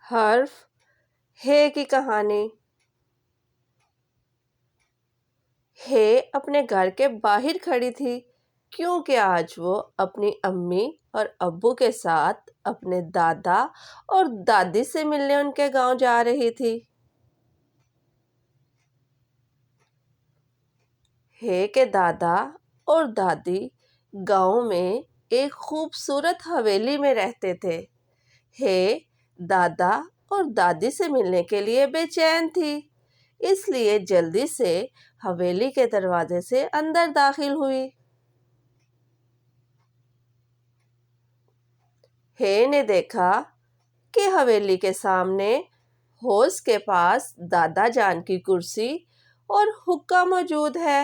حرف ہے کی کہانی۔ ہے اپنے گھر کے باہر کھڑی تھی کیونکہ آج وہ اپنی امی اور ابو کے ساتھ اپنے دادا اور دادی سے ملنے ان کے گاؤں جا رہی تھی۔ ہے کے دادا اور دادی گاؤں میں ایک خوبصورت حویلی میں رہتے تھے۔ ہے دادا اور دادی سے ملنے کے لیے بے چین تھی، اس لیے جلدی سے حویلی کے دروازے سے اندر داخل ہوئی۔ ہے نے دیکھا کہ حویلی کے سامنے حوض کے پاس دادا جان کی کرسی اور حقہ موجود ہے،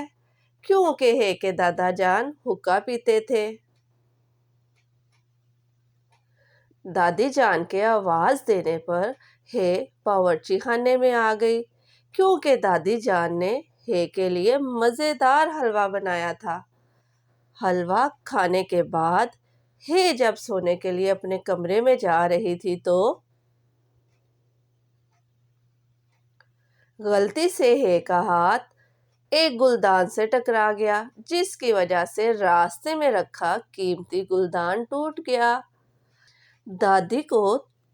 کیونکہ ہے کے دادا جان حقہ پیتے تھے۔ دادی جان کے آواز دینے پر ہے باورچی خانے میں آ گئی، کیونکہ دادی جان نے ہے کے لیے مزیدار حلوہ بنایا تھا۔ حلوہ کھانے کے بعد ہے جب سونے کے لیے اپنے کمرے میں جا رہی تھی تو غلطی سے ہے کا ہاتھ ایک گلدان سے ٹکرا گیا، جس کی وجہ سے راستے میں رکھا قیمتی گلدان ٹوٹ گیا۔ دادی کو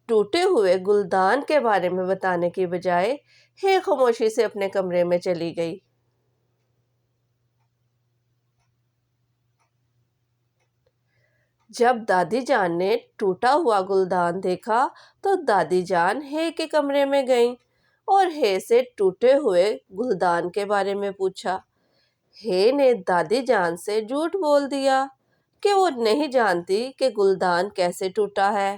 ٹوٹے ہوئے گلدان کے بارے میں بتانے کی بجائے ہے خاموشی سے اپنے کمرے میں چلی گئی۔ جب دادی جان نے ٹوٹا ہوا گلدان دیکھا تو دادی جان ہے کے کمرے میں گئیں اور ہے سے ٹوٹے ہوئے گلدان کے بارے میں پوچھا۔ ہے نے دادی جان سے جھوٹ بول دیا کہ وہ نہیں جانتی کہ گلدان کیسے ٹوٹا ہے۔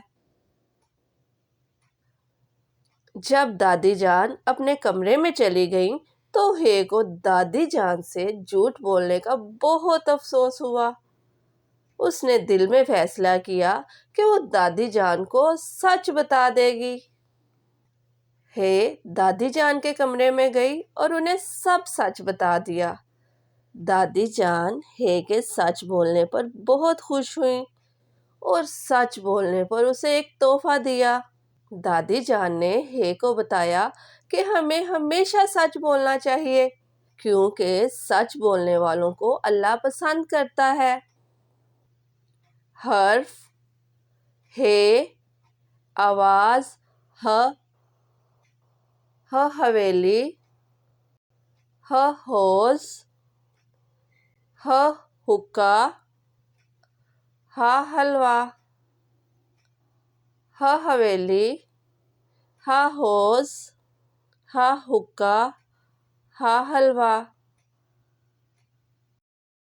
جب دادی جان اپنے کمرے میں چلی گئیں تو ہے کو دادی جان سے جھوٹ بولنے کا بہت افسوس ہوا۔ اس نے دل میں فیصلہ کیا کہ وہ دادی جان کو سچ بتا دے گی۔ ہے دادی جان کے کمرے میں گئی اور انہیں سب سچ بتا دیا۔ دادی جان ہے کے سچ بولنے پر بہت خوش ہوئیں اور سچ بولنے پر اسے ایک تحفہ دیا۔ دادی جان نے ہے کو بتایا کہ ہمیں ہمیشہ سچ بولنا چاہیے، کیونکہ سچ بولنے والوں کو اللہ پسند کرتا ہے۔ حرف ہے، آواز ہ، حویلی، حوض، حقہ، حلوہ۔ حویلی، حوض، حقہ، حلوہ۔